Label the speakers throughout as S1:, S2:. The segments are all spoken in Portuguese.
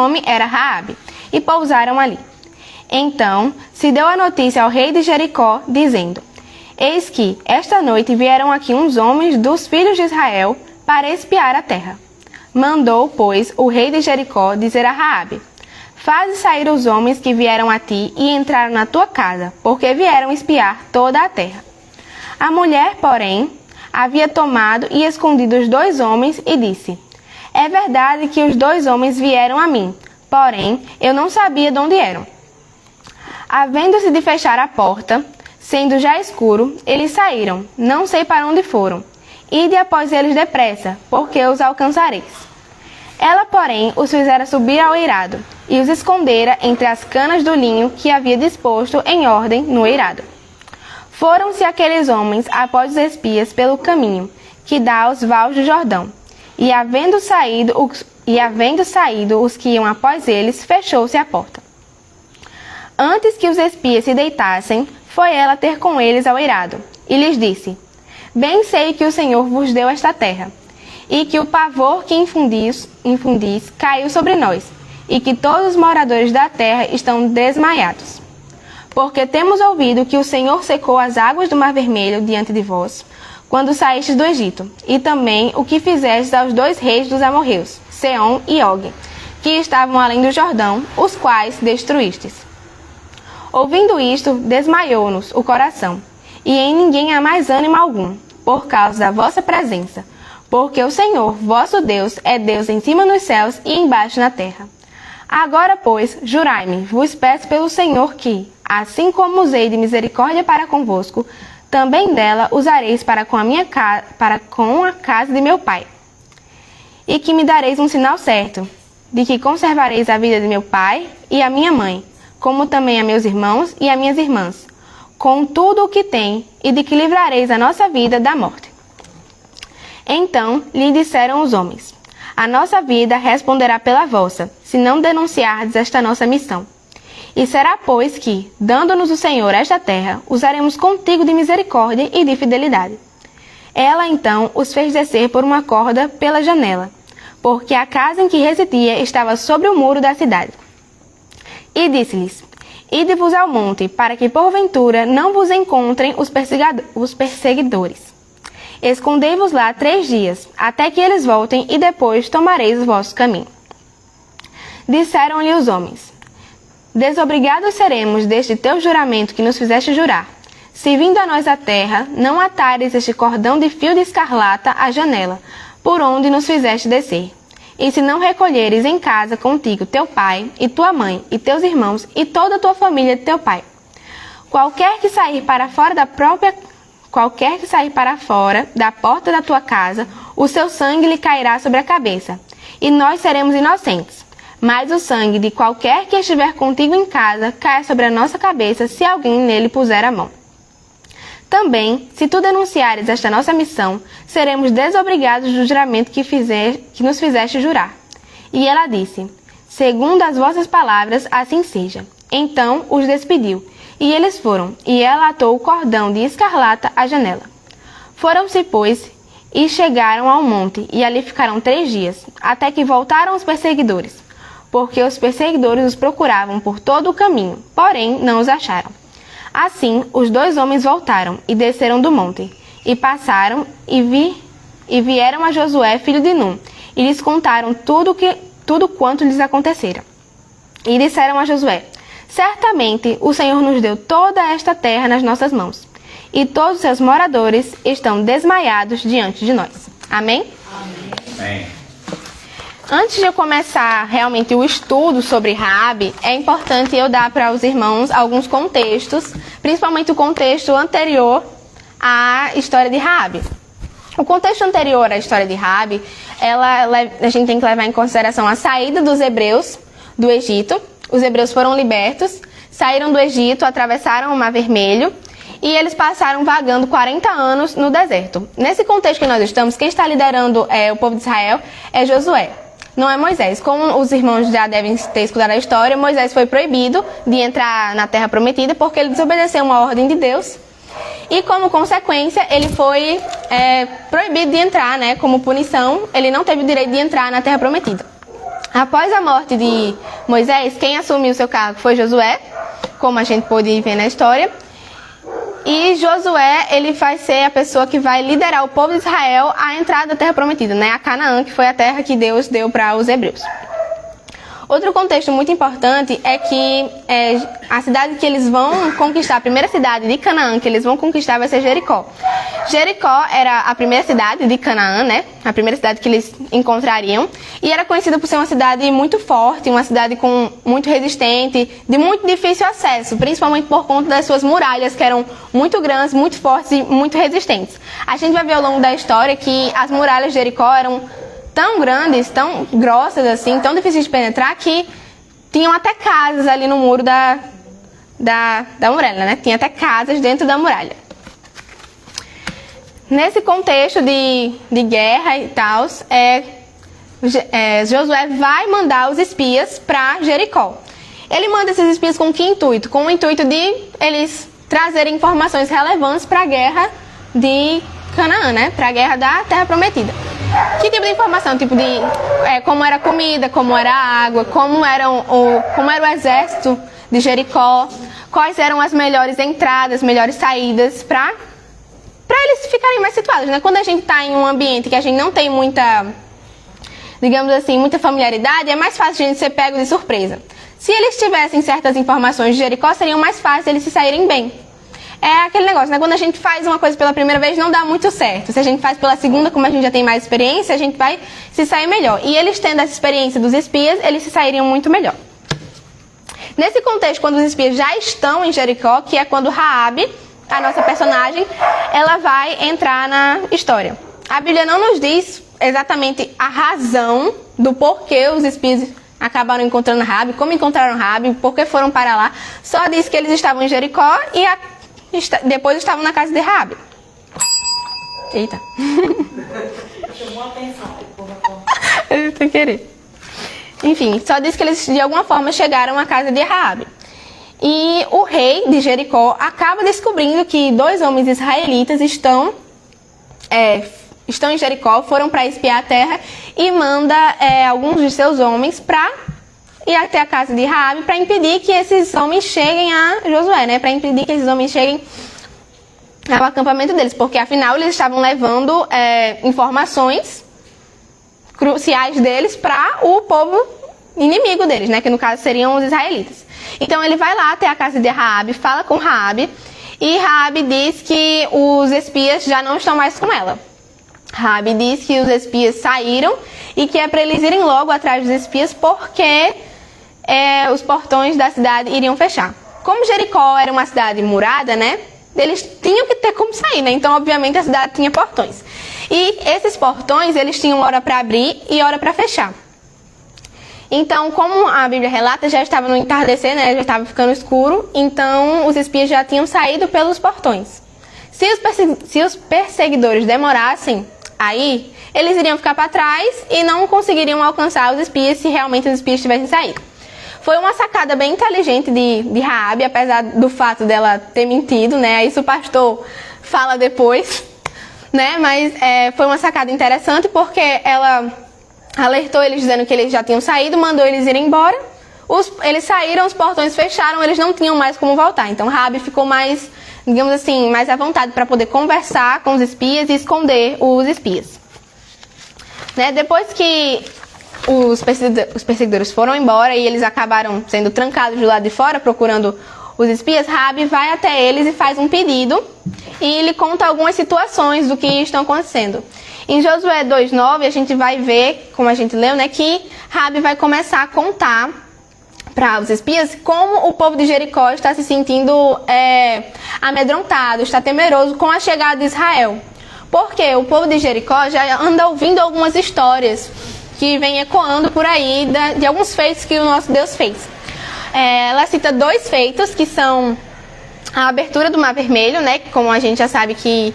S1: nome era Raabe, e pousaram ali. Então se deu a notícia ao rei de Jericó, dizendo: Eis que, esta noite, vieram aqui uns homens dos filhos de Israel para espiar a terra. Mandou, pois, o rei de Jericó dizer a Raabe: Faze sair os homens que vieram a ti e entraram na tua casa, porque vieram espiar toda a terra. A mulher, porém, havia tomado e escondido os 2 homens e disse: É verdade que os 2 homens vieram a mim, porém eu não sabia de onde eram. Havendo-se de fechar a porta, sendo já escuro, eles saíram, não sei para onde foram. Ide após eles depressa, porque os alcançareis. Ela, porém, os fizera subir ao eirado, e os escondera entre as canas do linho que havia disposto em ordem no eirado. Foram-se aqueles homens após os espias pelo caminho que dá aos vales do Jordão, e havendo saído os que iam após eles, fechou-se a porta. Antes que os espias se deitassem, foi ela ter com eles ao eirado, e lhes disse: Bem sei que o Senhor vos deu esta terra, e que o pavor que infundis caiu sobre nós, e que todos os moradores da terra estão desmaiados. Porque temos ouvido que o Senhor secou as águas do Mar Vermelho diante de vós, quando saístes do Egito, e também o que fizestes aos 2 reis dos amorreus, Seom e Og, que estavam além do Jordão, os quais destruístes. Ouvindo isto, desmaiou-nos o coração, e em ninguém há mais ânimo algum, por causa da vossa presença, porque o Senhor, vosso Deus, é Deus em cima nos céus e embaixo na terra. Agora, pois, jurai-me, vos peço pelo Senhor que, assim como usei de misericórdia para convosco, também dela usareis para com a casa de meu pai. E que me dareis um sinal certo, de que conservareis a vida de meu pai e a minha mãe, como também a meus irmãos e a minhas irmãs, com tudo o que tem, e de que livrareis a nossa vida da morte. Então lhe disseram os homens: A nossa vida responderá pela vossa, se não denunciardes esta nossa missão. E será, pois, que, dando-nos o Senhor esta terra, usaremos contigo de misericórdia e de fidelidade. Ela, então, os fez descer por uma corda pela janela, porque a casa em que residia estava sobre o muro da cidade. E disse-lhes: Ide-vos ao monte, para que porventura não vos encontrem os perseguidores. Escondei-vos lá 3 dias, até que eles voltem, e depois tomareis o vosso caminho. Disseram-lhe os homens: Desobrigados seremos deste teu juramento que nos fizeste jurar, se vindo a nós a terra, não atares este cordão de fio de escarlata à janela, por onde nos fizeste descer. E se não recolheres em casa contigo teu pai, e tua mãe, e teus irmãos, e toda a tua família de teu pai. Qualquer que sair para fora da porta da tua casa, o seu sangue lhe cairá sobre a cabeça, e nós seremos inocentes. Mas o sangue de qualquer que estiver contigo em casa caia sobre a nossa cabeça, se alguém nele puser a mão. Também, se tu denunciares esta nossa missão, seremos desobrigados do juramento que nos fizeste jurar. E ela disse: Segundo as vossas palavras, assim seja. Então os despediu, e eles foram, e ela atou o cordão de escarlata à janela. Foram-se, pois, e chegaram ao monte, e ali ficaram 3 dias, até que voltaram os perseguidores, porque os perseguidores os procuravam por todo o caminho, porém não os acharam. Assim, os 2 homens voltaram e desceram do monte, e passaram e vieram a Josué, filho de Num, e lhes contaram tudo quanto lhes acontecera. E disseram a Josué: Certamente o Senhor nos deu toda esta terra nas nossas mãos, e todos os seus moradores estão desmaiados diante de nós. Amém?
S2: Amém.
S1: Antes de eu começar realmente o estudo sobre Raabe, é importante eu dar para os irmãos alguns contextos, principalmente o contexto anterior à história de Raabe. O contexto anterior à história de Raabe, a gente tem que levar em consideração a saída dos hebreus do Egito. Os hebreus foram libertos, saíram do Egito, atravessaram o Mar Vermelho e eles passaram vagando 40 anos no deserto. Nesse contexto que nós estamos, quem está liderando o povo de Israel é Josué. Não é Moisés. Como os irmãos já devem ter escutado a história, Moisés foi proibido de entrar na Terra Prometida porque ele desobedeceu uma ordem de Deus. E como consequência, ele foi proibido de entrar, né? Como punição, ele não teve o direito de entrar na Terra Prometida. Após a morte de Moisés, quem assumiu o seu cargo foi Josué, como a gente pôde ver na história. E Josué, ele vai ser a pessoa que vai liderar o povo de Israel à entrada da Terra Prometida, né? A Canaã, que foi a terra que Deus deu para os hebreus. Outro contexto muito importante é que a cidade que eles vão conquistar, a primeira cidade de Canaã que eles vão conquistar vai ser Jericó. Jericó era a primeira cidade de Canaã, né? A primeira cidade que eles encontrariam. E era conhecida por ser uma cidade muito forte, uma cidade muito resistente, de muito difícil acesso, principalmente por conta das suas muralhas, que eram muito grandes, muito fortes e muito resistentes. A gente vai ver ao longo da história que as muralhas de Jericó eram tão grandes, tão grossas assim, tão difíceis de penetrar, que tinham até casas ali no muro da muralha, né? Tinha até casas dentro da muralha. Nesse contexto de guerra e tal, Josué vai mandar os espias para Jericó. Ele manda esses espias com que intuito? Com o intuito de eles trazerem informações relevantes para a guerra de Canaã, né? Para a guerra da Terra Prometida. Que tipo de informação? Tipo de como era a comida, como era a água, como era o exército de Jericó, quais eram as melhores entradas, melhores saídas para eles ficarem mais situados, né? Quando a gente está em um ambiente que a gente não tem muita, digamos assim, muita familiaridade, é mais fácil a gente ser pego de surpresa. Se eles tivessem certas informações de Jericó, seriam mais fáceis eles se saírem bem. É aquele negócio, né? Quando a gente faz uma coisa pela primeira vez, não dá muito certo. Se a gente faz pela segunda, como a gente já tem mais experiência, a gente vai se sair melhor. E eles tendo essa experiência dos espias, eles se sairiam muito melhor. Nesse contexto, quando os espias já estão em Jericó, que é quando Raabe, a nossa personagem, ela vai entrar na história. A Bíblia não nos diz exatamente a razão do porquê os espias acabaram encontrando Raabe, como encontraram Raabe, por que foram para lá. Só diz que eles estavam em Jericó e depois estavam na casa de Raabe. Eita.
S2: Chamou a atenção.
S1: Sem querer. Enfim, só diz que eles de alguma forma chegaram à casa de Raabe. E o rei de Jericó acaba descobrindo que 2 homens israelitas estão em Jericó, foram para espiar a terra e manda alguns de seus homens para ir até a casa de Raabe para impedir que esses homens cheguem a Josué, né? Para impedir que esses homens cheguem ao acampamento deles, porque afinal eles estavam levando informações cruciais deles para o povo inimigo deles, né? Que no caso seriam os israelitas. Então ele vai lá até a casa de Raabe, fala com Raabe, e Raabe diz que os espias já não estão mais com ela. Raabe diz que os espias saíram e que é para eles irem logo atrás dos espias porque os portões da cidade iriam fechar. Como Jericó era uma cidade murada, né? Eles tinham que ter como sair, né? Então, obviamente, a cidade tinha portões. E esses portões, eles tinham hora para abrir e hora para fechar. Então, como a Bíblia relata, já estava no entardecer, né? Já estava ficando escuro. Então, os espias já tinham saído pelos portões. Se os perseguidores demorassem aí, eles iriam ficar para trás e não conseguiriam alcançar os espias se realmente os espias tivessem saído. Foi uma sacada bem inteligente de Raabe, apesar do fato dela ter mentido, né? Isso o pastor fala depois, né? Mas foi uma sacada interessante porque ela alertou eles dizendo que eles já tinham saído, mandou eles irem embora. Eles saíram, os portões fecharam, eles não tinham mais como voltar. Então Raabe ficou mais, digamos assim, mais à vontade para poder conversar com os espias e esconder os espias. Né? Depois que os perseguidores foram embora e eles acabaram sendo trancados do lado de fora procurando os espias, Raabe vai até eles e faz um pedido e lhe conta algumas situações do que estão acontecendo. Em Josué 2:9 a gente vai ver, como a gente leu, né, que Raabe vai começar a contar para os espias como o povo de Jericó está se sentindo amedrontado, está temeroso com a chegada de Israel. Porque o povo de Jericó já anda ouvindo algumas histórias que vem ecoando por aí de alguns feitos que o nosso Deus fez. Ela cita 2 feitos, que são a abertura do Mar Vermelho, né? Como a gente já sabe que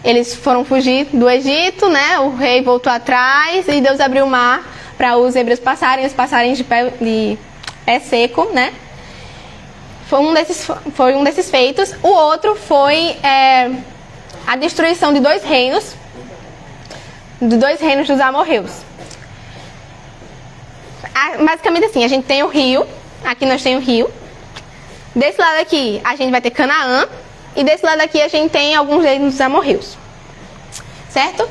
S1: eles foram fugir do Egito, né? O rei voltou atrás e Deus abriu o mar para os hebreus passarem, os passarem de pé seco, né? Foi um desses feitos. O outro foi a destruição de 2 reinos, dos amorreus. basicamente assim, a gente tem o rio, aqui nós temos o rio. Desse lado aqui a gente vai ter Canaã e desse lado aqui a gente tem alguns reinos dos amorreus, certo?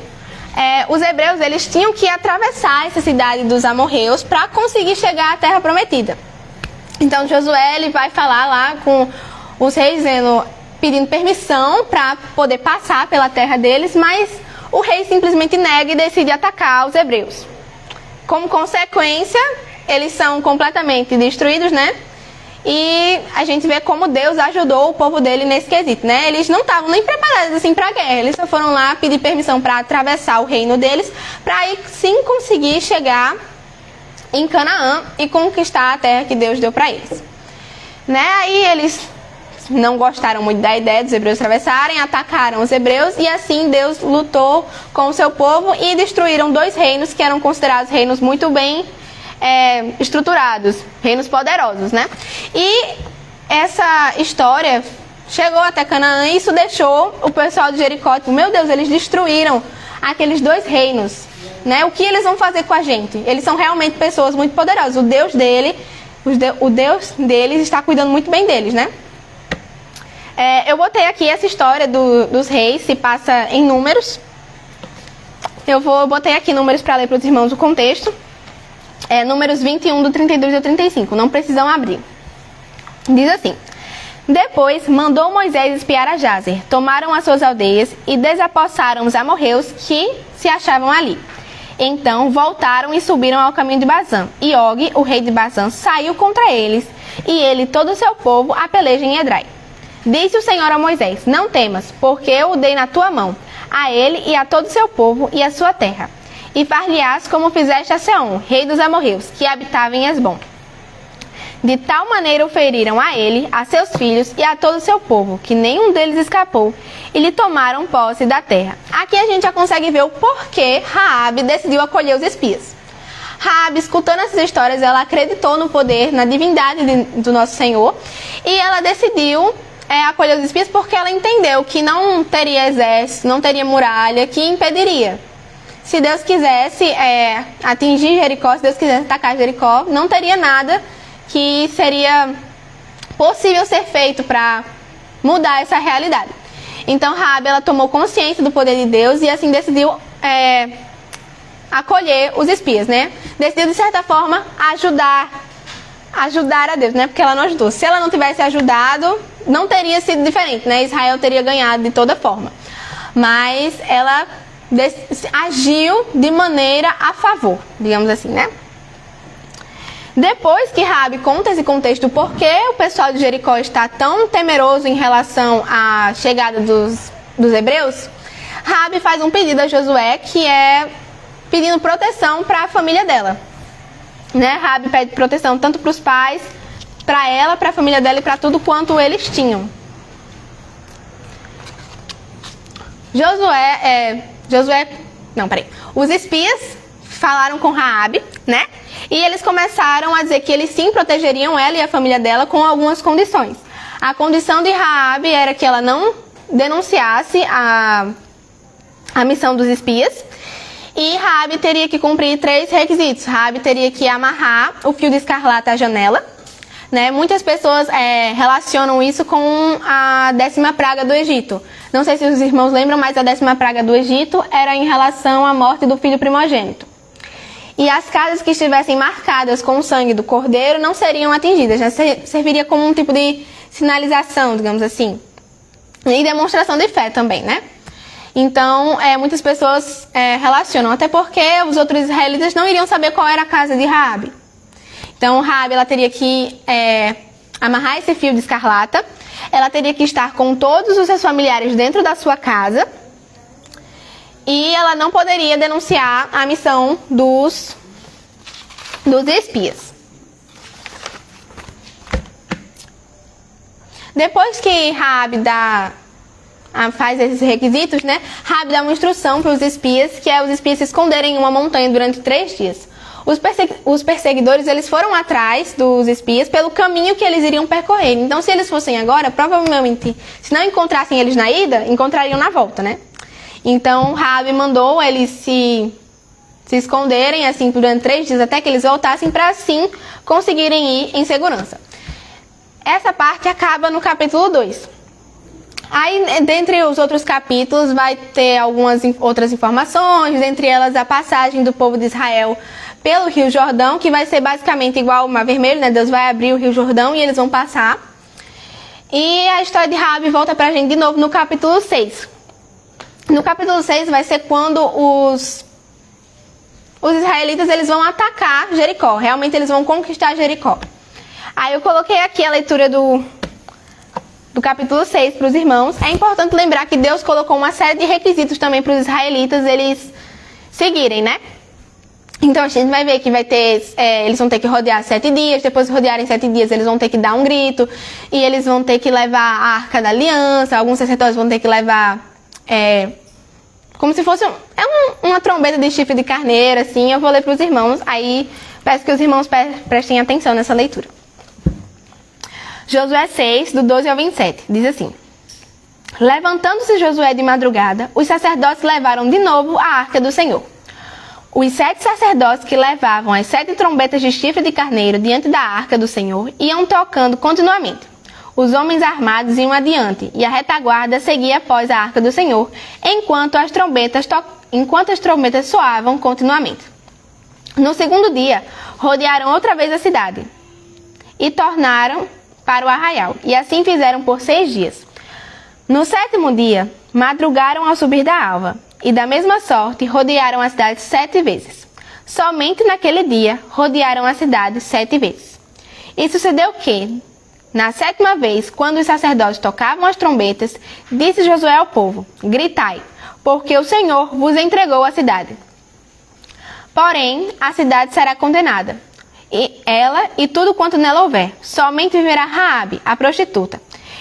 S1: Os hebreus eles tinham que atravessar essa cidade dos amorreus para conseguir chegar à terra prometida. Então Josué ele vai falar lá com os reis pedindo permissão para poder passar pela terra deles, mas o rei simplesmente nega e decide atacar os hebreus. Como consequência, eles são completamente destruídos, né? E a gente vê como Deus ajudou o povo dele nesse quesito, né? Eles não estavam nem preparados assim para a guerra, eles só foram lá pedir permissão para atravessar o reino deles, para aí sim conseguir chegar em Canaã e conquistar a terra que Deus deu para eles. Né? Aí eles não gostaram muito da ideia dos hebreus atravessarem, atacaram os hebreus e assim Deus lutou com o seu povo e destruíram 2 reinos que eram considerados reinos muito bem estruturados, reinos poderosos, né? E essa história chegou até Canaã e isso deixou o pessoal de Jericó, tipo, meu Deus, eles destruíram aqueles 2 reinos, né? O que eles vão fazer com a gente? Eles são realmente pessoas muito poderosas. O Deus deles está cuidando muito bem deles, né? Eu botei aqui essa história dos reis, se passa em Números. Botei aqui Números para ler para os irmãos o contexto. Números 21, do 32 ao 35. Não precisam abrir. Diz assim: Depois mandou Moisés espiar a Jazer. Tomaram as suas aldeias e desapossaram os amorreus que se achavam ali. Então voltaram e subiram ao caminho de Bazã. E Og, o rei de Bazã, saiu contra eles, e ele e todo o seu povo a peleja em Edrai. Disse o Senhor a Moisés: Não temas, porque eu o dei na tua mão, a ele e a todo o seu povo e a sua terra. E far-lhe-ás como fizeste a Seom, rei dos amorreus, que habitava em Esbom. De tal maneira o feriram a ele, a seus filhos e a todo o seu povo, que nenhum deles escapou, e lhe tomaram posse da terra. Aqui a gente já consegue ver o porquê Raabe decidiu acolher os espias. Raabe, escutando essas histórias, ela acreditou no poder, na divindade do nosso Senhor, e ela decidiu acolher os espias porque ela entendeu que não teria exército, não teria muralha que impediria. Se Deus quisesse atingir Jericó, se Deus quisesse atacar Jericó, não teria nada que seria possível ser feito para mudar essa realidade. Então Raabe, ela tomou consciência do poder de Deus e assim decidiu acolher os espias, né? Decidiu de certa forma ajudar a Deus, né? Porque ela não ajudou. Se ela não tivesse ajudado, não teria sido diferente, né? Israel teria ganhado de toda forma. Mas ela agiu de maneira a favor, digamos assim, né? Depois que Raabe conta esse contexto do porquê o pessoal de Jericó está tão temeroso em relação à chegada dos hebreus, Raabe faz um pedido a Josué, que é pedindo proteção para a família dela. Né? Raabe pede proteção tanto para os pais, para ela, para a família dela e para tudo quanto eles tinham. Os espias falaram com Raabe, né? E eles começaram a dizer que eles sim protegeriam ela e a família dela com algumas condições. A condição de Raabe era que ela não denunciasse a missão dos espias. E Raabe teria que cumprir 3 requisitos. Raabe teria que amarrar o fio de escarlata à janela. Né? Muitas pessoas relacionam isso com a 10ª praga do Egito. Não sei se os irmãos lembram, mas a 10ª praga do Egito era em relação à morte do filho primogênito. E as casas que estivessem marcadas com o sangue do cordeiro não seriam atingidas. Já serviria como um tipo de sinalização, digamos assim. E demonstração de fé também, né? Então, muitas pessoas relacionam. Até porque os outros israelitas não iriam saber qual era a casa de Raabe. Então, Raabe, ela teria que amarrar esse fio de escarlata. Ela teria que estar com todos os seus familiares dentro da sua casa. E ela não poderia denunciar a missão dos espias. Depois que Raabe faz esses requisitos, né? Raabe dá uma instrução para os espias, que é os espias se esconderem em uma montanha durante 3 dias. Os perseguidores, eles foram atrás dos espias pelo caminho que eles iriam percorrer. Então, se eles fossem agora, provavelmente, se não encontrassem eles na ida, encontrariam na volta, né? Então, Raabe mandou eles se se esconderem assim durante 3 dias até que eles voltassem, para assim conseguirem ir em segurança. Essa parte acaba no capítulo 2. Aí, dentre os outros capítulos, vai ter algumas outras informações, dentre elas a passagem do povo de Israel pelo Rio Jordão, que vai ser basicamente igual ao Mar Vermelho, né? Deus vai abrir o Rio Jordão e eles vão passar. E a história de Raabe volta pra gente de novo no capítulo 6. No capítulo 6 vai ser quando os israelitas eles vão atacar Jericó. Realmente eles vão conquistar Jericó. Aí eu coloquei aqui a leitura do capítulo 6 para os irmãos. É importante lembrar que Deus colocou uma série de requisitos também para os israelitas eles seguirem, né? Então a gente vai ver que vai ter, eles vão ter que rodear 7 dias, depois de rodearem 7 dias eles vão ter que dar um grito, e eles vão ter que levar a Arca da Aliança, alguns sacerdotes vão ter que levar, como se fosse uma trombeta de chifre de carneiro, assim. Eu vou ler para os irmãos, aí peço que os irmãos prestem atenção nessa leitura. Josué 6, do 12 ao 27, diz assim: Levantando-se Josué de madrugada, os sacerdotes levaram de novo a arca do Senhor. Os 7 sacerdotes que levavam as 7 trombetas de chifre de carneiro diante da arca do Senhor iam tocando continuamente. Os homens armados iam adiante, e a retaguarda seguia após a arca do Senhor, enquanto as trombetas soavam continuamente. No segundo dia, rodearam outra vez a cidade, e tornaram para o arraial, e assim fizeram por 6 dias. No 7º dia, madrugaram ao subir da alva, e da mesma sorte rodearam a cidade 7 vezes. Somente naquele dia rodearam a cidade 7 vezes. E sucedeu que, na 7ª vez, quando os sacerdotes tocavam as trombetas, disse Josué ao povo: Gritai, porque o Senhor vos entregou a cidade. Porém, a cidade será condenada, e ela e tudo quanto nela houver. Somente viverá Raabe, a prostituta,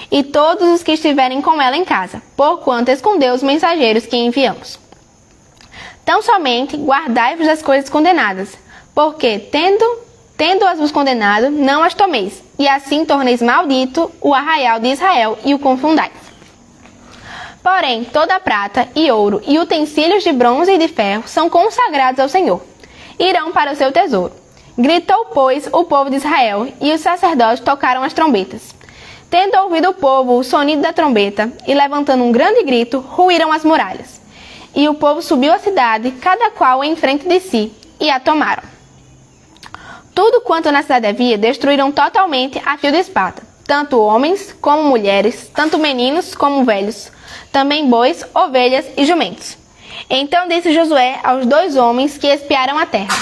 S1: e todos os que estiverem com ela em casa, porquanto escondeu os mensageiros que enviamos. Tão somente guardai-vos das coisas condenadas, porque, tendo-as vos condenado, não as tomeis, e assim torneis maldito o arraial de Israel e o confundais. Porém, toda a prata e ouro e utensílios de bronze e de ferro são consagrados ao Senhor. Irão para o seu tesouro. Gritou, pois, o povo de Israel, e os sacerdotes tocaram as trombetas. Tendo ouvido o povo o sonido da trombeta, e levantando um grande grito, ruíram as muralhas. E o povo subiu à cidade, cada qual em frente de si, e a tomaram. Tudo quanto na cidade havia, destruíram totalmente a fio de espada, tanto homens como mulheres, tanto meninos como velhos, também bois, ovelhas e jumentos. Então disse Josué aos 2 homens que espiaram a terra: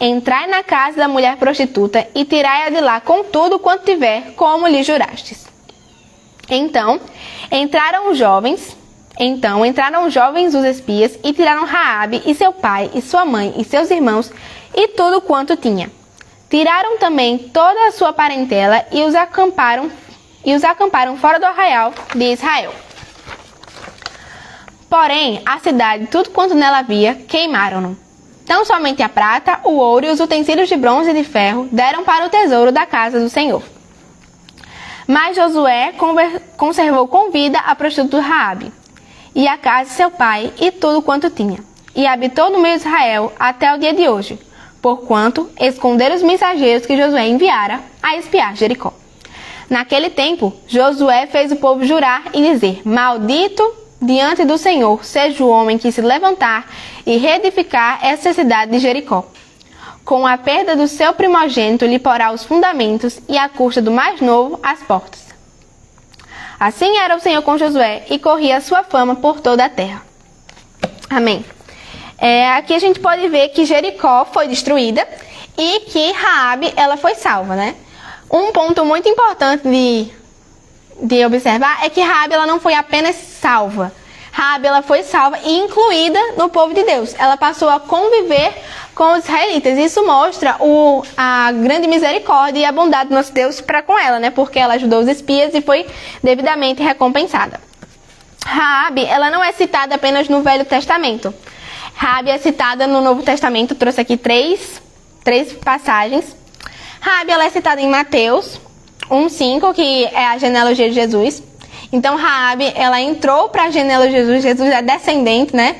S1: Entrai na casa da mulher prostituta e tirai-a de lá com tudo quanto tiver, como lhe jurastes. Então entraram os jovens os espias e tiraram Raabe e seu pai e sua mãe e seus irmãos e tudo quanto tinha. Tiraram também toda a sua parentela e os acamparam fora do arraial de Israel. Porém, a cidade, tudo quanto nela havia, queimaram-no. Tão somente a prata, o ouro e os utensílios de bronze e de ferro deram para o tesouro da casa do Senhor. Mas Josué conservou com vida a prostituta Raabe, e a casa de seu pai, e tudo quanto tinha, e habitou no meio de Israel até o dia de hoje, porquanto esconderam os mensageiros que Josué enviara a espiar Jericó. Naquele tempo, Josué fez o povo jurar e dizer: Maldito diante do Senhor seja o homem que se levantar e reedificar essa cidade de Jericó. Com a perda do seu primogênito lhe porá os fundamentos, e à custa do mais novo as portas. Assim era o Senhor com Josué, e corria a sua fama por toda a terra. Amém. Aqui a gente pode ver que Jericó foi destruída e que Raabe ela foi salva, né? Um ponto muito importante de observar é que Raabe ela não foi apenas salva. Raabe ela foi salva e incluída no povo de Deus. Ela passou a conviver com os israelitas. Isso mostra a grande misericórdia e a bondade do nosso Deus para com ela, né? Porque ela ajudou os espias e foi devidamente recompensada. Raabe ela não é citada apenas no Velho Testamento. Raabe é citada no Novo Testamento. Trouxe aqui três passagens. Raabe ela é citada em Mateus 1:5, que é a genealogia de Jesus. Então Raabe ela entrou para a genealogia de Jesus. Jesus é descendente, né,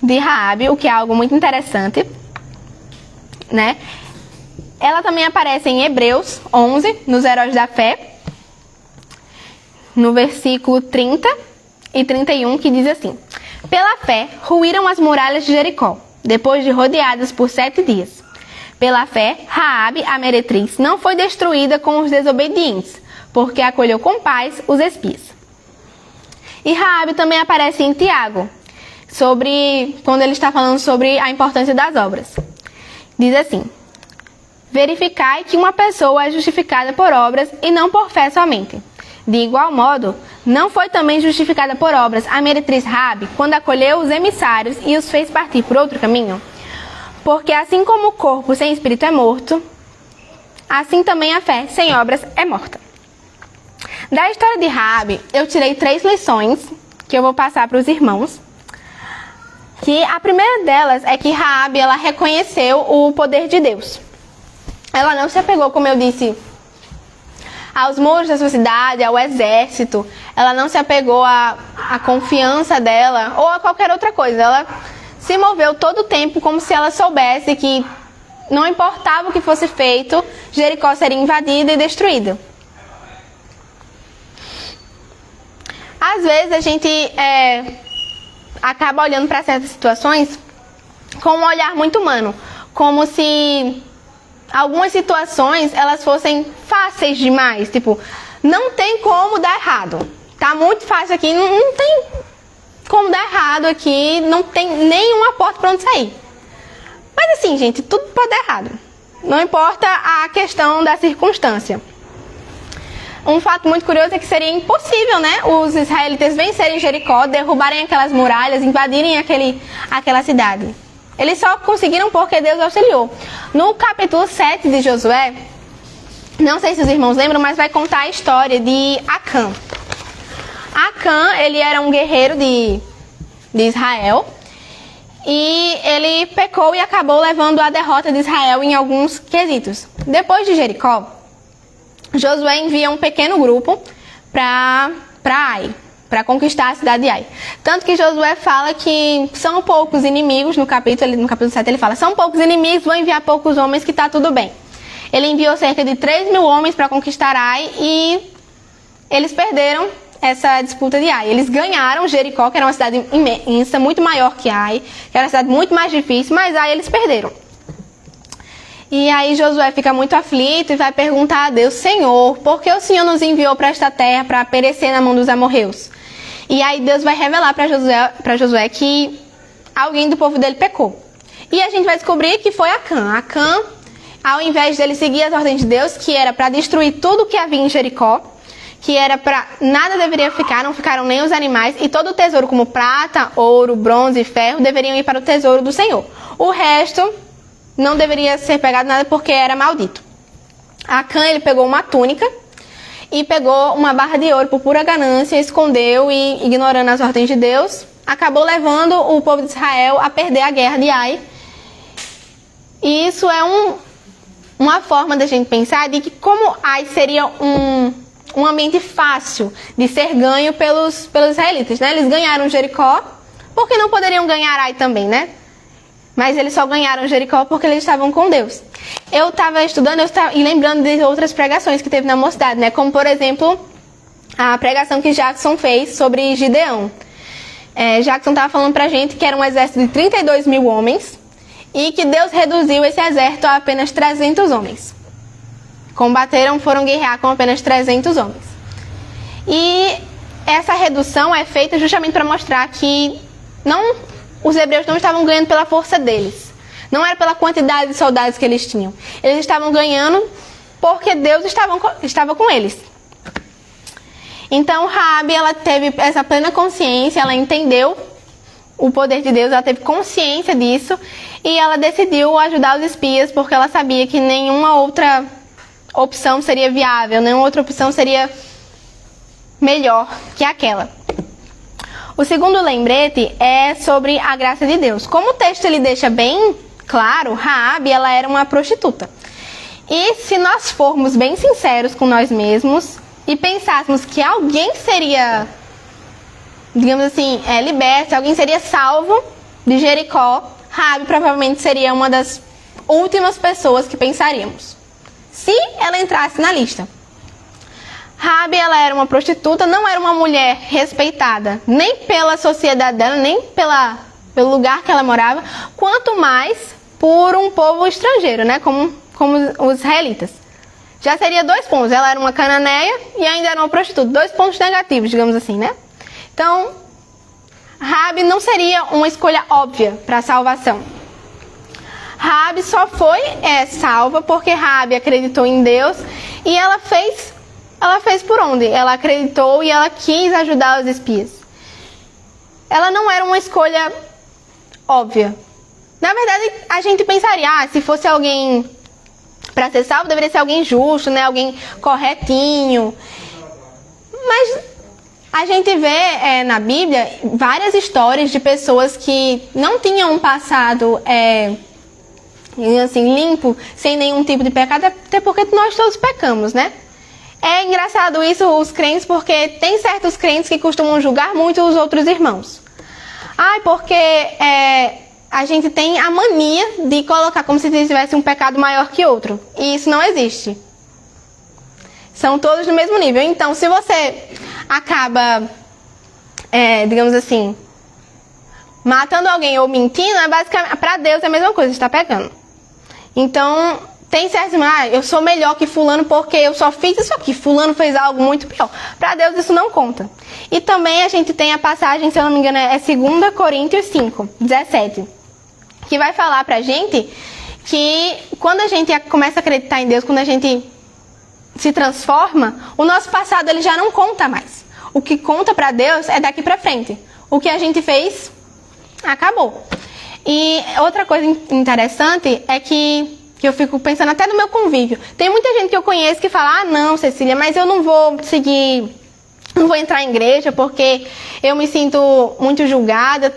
S1: de Raabe, o que é algo muito interessante. né? Ela também aparece em Hebreus 11, nos Heróis da Fé, no versículo 30 e 31, que diz assim: Pela fé, ruíram as muralhas de Jericó, depois de rodeadas por 7 dias. Pela fé, Raabe, a meretriz, não foi destruída com os desobedientes, porque acolheu com paz os espias. E Raabe também aparece em Tiago, quando ele está falando sobre a importância das obras. Diz assim: Verificai que uma pessoa é justificada por obras e não por fé somente. De igual modo, não foi também justificada por obras a meretriz Raabe, quando acolheu os emissários e os fez partir por outro caminho? Porque assim como o corpo sem espírito é morto, assim também a fé sem obras é morta. Da história de Raabe, eu tirei 3 lições que eu vou passar para os irmãos. Que a primeira delas é que Raabe, ela reconheceu o poder de Deus. Ela não se apegou, como eu disse, aos muros da sua cidade, ao exército. Ela não se apegou à confiança dela ou a qualquer outra coisa. Ela se moveu todo o tempo como se ela soubesse que não importava o que fosse feito, Jericó seria invadida e destruída. Às vezes a gente acaba olhando para certas situações com um olhar muito humano, como se algumas situações elas fossem fáceis demais, tipo, não tem como dar errado, tá muito fácil aqui, não tem como dar errado aqui, não tem nenhuma porta para onde sair. Mas assim, gente, tudo pode dar errado, não importa a questão da circunstância. Um fato muito curioso é que seria impossível, né, os israelitas vencerem Jericó, derrubarem aquelas muralhas, invadirem aquela cidade. Eles só conseguiram porque Deus auxiliou. No capítulo 7 de Josué, não sei se os irmãos lembram, mas vai contar a história de Acã. Acã, ele era um guerreiro de Israel, e ele pecou e acabou levando a derrota de Israel em alguns quesitos. Depois de Jericó, Josué envia um pequeno grupo para Ai, para conquistar a cidade de Ai. Tanto que Josué fala que são poucos inimigos, no capítulo 7 ele fala, são poucos inimigos, vou enviar poucos homens que está tudo bem. Ele enviou cerca de 3.000 homens para conquistar Ai e eles perderam essa disputa de Ai. Eles ganharam Jericó, que era uma cidade imensa, muito maior que Ai, que era uma cidade muito mais difícil, mas Ai eles perderam. E aí Josué fica muito aflito e vai perguntar a Deus: Senhor, por que o Senhor nos enviou para esta terra para perecer na mão dos amorreus? E aí Deus vai revelar para Josué que alguém do povo dele pecou. E a gente vai descobrir que foi Acã. Acã, ao invés dele seguir as ordens de Deus, que era para destruir tudo que havia em Jericó, que era para nada deveria ficar, não ficaram nem os animais, e todo o tesouro como prata, ouro, bronze e ferro deveriam ir para o tesouro do Senhor. O resto não deveria ser pegado nada porque era maldito. Acã, ele pegou uma túnica e pegou uma barra de ouro por pura ganância, escondeu e, ignorando as ordens de Deus, acabou levando o povo de Israel a perder a guerra de Ai. E isso é uma forma da gente pensar de que como Ai seria um ambiente fácil de ser ganho pelos israelitas, né? Eles ganharam Jericó, porque não poderiam ganhar Ai também, né? Mas eles só ganharam Jericó porque eles estavam com Deus. Eu estava estudando e lembrando de outras pregações que teve na mocidade, né? Como, por exemplo, a pregação que Jackson fez sobre Gideão. Jackson estava falando pra gente que era um exército de 32.000 homens e que Deus reduziu esse exército a apenas 300 homens. Foram guerrear com apenas 300 homens. E essa redução é feita justamente para mostrar que os hebreus não estavam ganhando pela força deles. Não era pela quantidade de soldados que eles tinham. Eles estavam ganhando porque Deus estava com eles. Então, Raabe, ela teve essa plena consciência, ela entendeu o poder de Deus, ela teve consciência disso e ela decidiu ajudar os espias porque ela sabia que nenhuma outra opção seria viável, nenhuma outra opção seria melhor que aquela. O segundo lembrete é sobre a graça de Deus. Como o texto ele deixa bem claro, Raabe, ela era uma prostituta. E se nós formos bem sinceros com nós mesmos e pensássemos que alguém seria, digamos assim, liberto, alguém seria salvo de Jericó, Raabe provavelmente seria uma das últimas pessoas que pensaríamos, se ela entrasse na lista. Raabe, ela era uma prostituta, não era uma mulher respeitada, nem pela sociedade dela, nem pelo lugar que ela morava, quanto mais por um povo estrangeiro, né? Como os israelitas. Já seria 2 pontos. Ela era uma cananeia e ainda era uma prostituta. 2 pontos negativos, digamos assim, né? Então, Raabe não seria uma escolha óbvia para a salvação. Raabe só foi salva porque Raabe acreditou em Deus e ela fez por onde? Ela acreditou e ela quis ajudar os espias. Ela não era uma escolha óbvia. Na verdade, a gente pensaria, se fosse alguém para ser salvo, deveria ser alguém justo, né? Alguém corretinho. Mas a gente vê na Bíblia várias histórias de pessoas que não tinham um passado assim, limpo, sem nenhum tipo de pecado, até porque nós todos pecamos, né? É engraçado isso, os crentes, porque tem certos crentes que costumam julgar muito os outros irmãos. Porque a gente tem a mania de colocar como se tivesse um pecado maior que outro. E isso não existe. São todos no mesmo nível. Então, se você acaba, digamos assim, matando alguém ou mentindo, basicamente, para Deus é a mesma coisa, está pecando. Então, tem certos irmãos, eu sou melhor que fulano porque eu só fiz isso aqui, fulano fez algo muito pior. Para Deus isso não conta. E também a gente tem a passagem, se eu não me engano, é 2 Coríntios 5, 17, que vai falar pra gente que quando a gente começa a acreditar em Deus, quando a gente se transforma, o nosso passado ele já não conta mais. O que conta para Deus é daqui para frente. O que a gente fez, acabou. E outra coisa interessante é que eu fico pensando até no meu convívio. Tem muita gente que eu conheço que fala, não, Cecília, mas eu não vou seguir, não vou entrar em igreja porque eu me sinto muito julgada,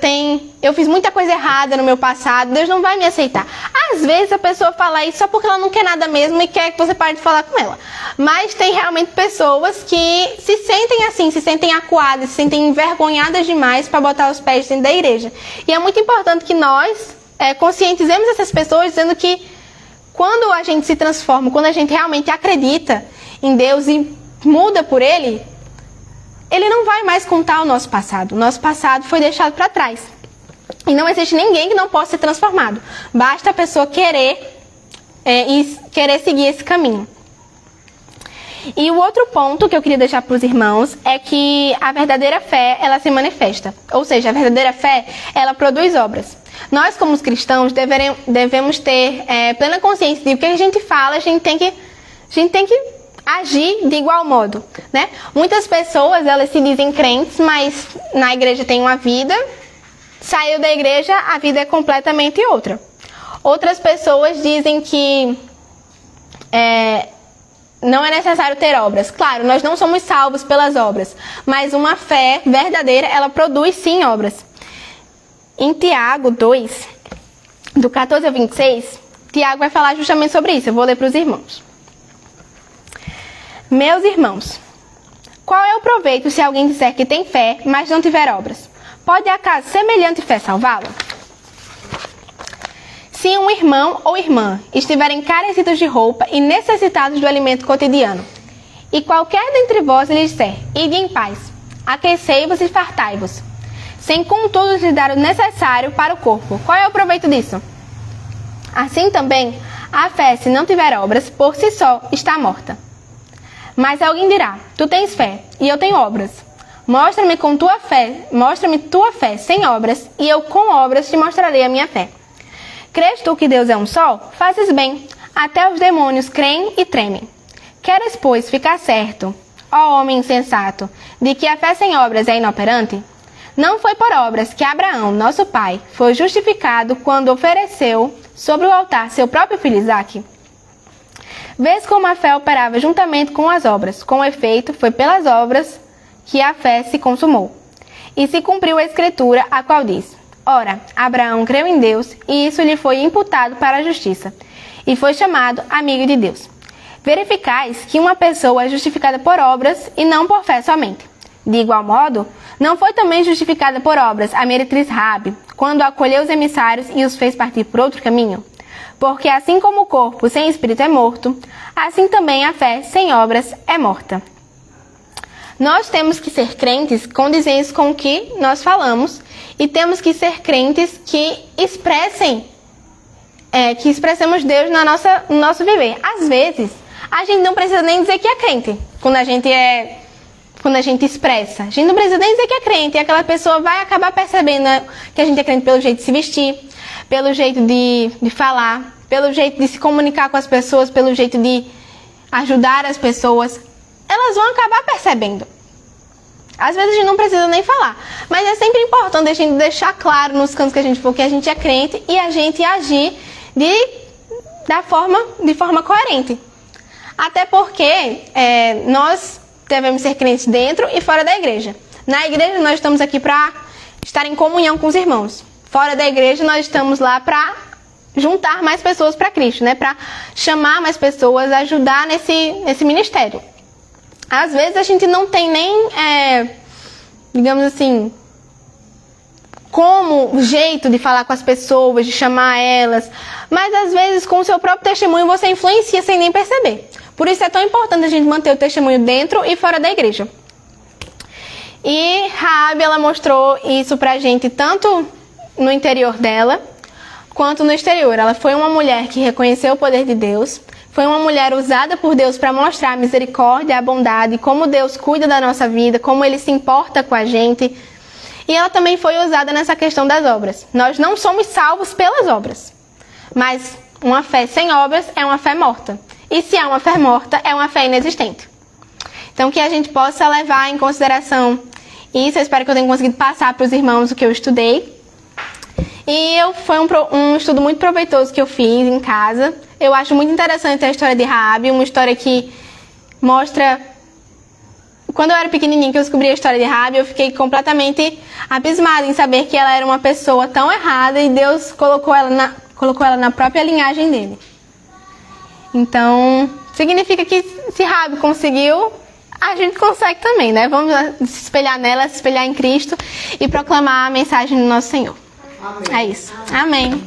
S1: eu fiz muita coisa errada no meu passado, Deus não vai me aceitar. Às vezes a pessoa fala isso só porque ela não quer nada mesmo e quer que você pare de falar com ela. Mas tem realmente pessoas que se sentem assim, se sentem acuadas, se sentem envergonhadas demais para botar os pés dentro da igreja. E é muito importante que nós conscientizemos essas pessoas dizendo que quando a gente se transforma, quando a gente realmente acredita em Deus e muda por Ele não vai mais contar o nosso passado. O nosso passado foi deixado para trás. E não existe ninguém que não possa ser transformado. Basta a pessoa querer seguir esse caminho. E o outro ponto que eu queria deixar para os irmãos é que a verdadeira fé, ela se manifesta. Ou seja, a verdadeira fé, ela produz obras. Nós, como os cristãos, devemos ter plena consciência de que o que a gente fala, a gente tem que agir de igual modo, né? Muitas pessoas, elas se dizem crentes, mas na igreja tem uma vida, saiu da igreja, a vida é completamente outra. Outras pessoas dizem que não é necessário ter obras. Claro, nós não somos salvos pelas obras, mas uma fé verdadeira, ela produz sim obras. Em Tiago 2, do 14 ao 26, Tiago vai falar justamente sobre isso. Eu vou ler para os irmãos. Meus irmãos, qual é o proveito se alguém disser que tem fé, mas não tiver obras? Pode acaso semelhante fé salvá-lo? Se um irmão ou irmã estiverem carecidos de roupa e necessitados do alimento cotidiano, e qualquer dentre vós lhes disser, ide em paz, aquecei-vos e fartai-vos, sem contudo lhes dar o necessário para o corpo, qual é o proveito disso? Assim também, a fé, se não tiver obras, por si só está morta. Mas alguém dirá, tu tens fé, e eu tenho obras. Mostra-me tua fé sem obras, e eu com obras te mostrarei a minha fé. Crês tu que Deus é um só? Fazes bem. Até os demônios creem e tremem. Queres, pois, ficar certo, ó homem insensato, de que a fé sem obras é inoperante? Não foi por obras que Abraão, nosso pai, foi justificado quando ofereceu sobre o altar seu próprio filho Isaque? Vês como a fé operava juntamente com as obras. Com efeito, foi pelas obras que a fé se consumou. E se cumpriu a escritura, a qual diz, ora, Abraão creu em Deus, e isso lhe foi imputado para a justiça, e foi chamado amigo de Deus. Verificais que uma pessoa é justificada por obras, e não por fé somente. De igual modo, não foi também justificada por obras a meretriz Raabe, quando acolheu os emissários e os fez partir por outro caminho? Porque assim como o corpo sem espírito é morto, assim também a fé sem obras é morta. Nós temos que ser crentes condizentes com o que nós falamos e temos que ser crentes que expressemos Deus no nosso viver. Às vezes, a gente não precisa nem dizer que é crente quando a gente expressa. A gente não precisa nem dizer que é crente, e aquela pessoa vai acabar percebendo que a gente é crente pelo jeito de se vestir, pelo jeito de falar, pelo jeito de se comunicar com as pessoas, pelo jeito de ajudar as pessoas. Elas vão acabar percebendo. Às vezes a gente não precisa nem falar, mas é sempre importante a gente deixar claro nos cantos que a gente for que a gente é crente e a gente agir de forma coerente. Até porque nós devemos ser crentes dentro e fora da igreja. Na igreja nós estamos aqui para estar em comunhão com os irmãos. Fora da igreja nós estamos lá para juntar mais pessoas para Cristo, né? Para chamar mais pessoas, ajudar nesse ministério. Às vezes a gente não tem nem, digamos assim, como jeito de falar com as pessoas, de chamar elas, mas às vezes com o seu próprio testemunho você influencia sem nem perceber. Por isso é tão importante a gente manter o testemunho dentro e fora da igreja. E Raabe, ela mostrou isso pra gente tanto no interior dela, quanto no exterior. Ela foi uma mulher que reconheceu o poder de Deus, foi uma mulher usada por Deus para mostrar a misericórdia, a bondade, como Deus cuida da nossa vida, como Ele se importa com a gente. E ela também foi usada nessa questão das obras. Nós não somos salvos pelas obras, mas uma fé sem obras é uma fé morta. E se é uma fé morta, é uma fé inexistente. Então, que a gente possa levar em consideração isso. Eu espero que eu tenha conseguido passar para os irmãos o que eu estudei. E foi um estudo muito proveitoso que eu fiz em casa. Eu acho muito interessante a história de Raabe, uma história que mostra... Quando eu era pequenininha que eu descobri a história de Raabe, eu fiquei completamente abismada em saber que ela era uma pessoa tão errada e Deus colocou ela na própria linhagem dele. Então, significa que se Raabe conseguiu, a gente consegue também, né? Vamos se espelhar nela, se espelhar em Cristo e proclamar a mensagem do nosso Senhor. Amém. É isso. Amém.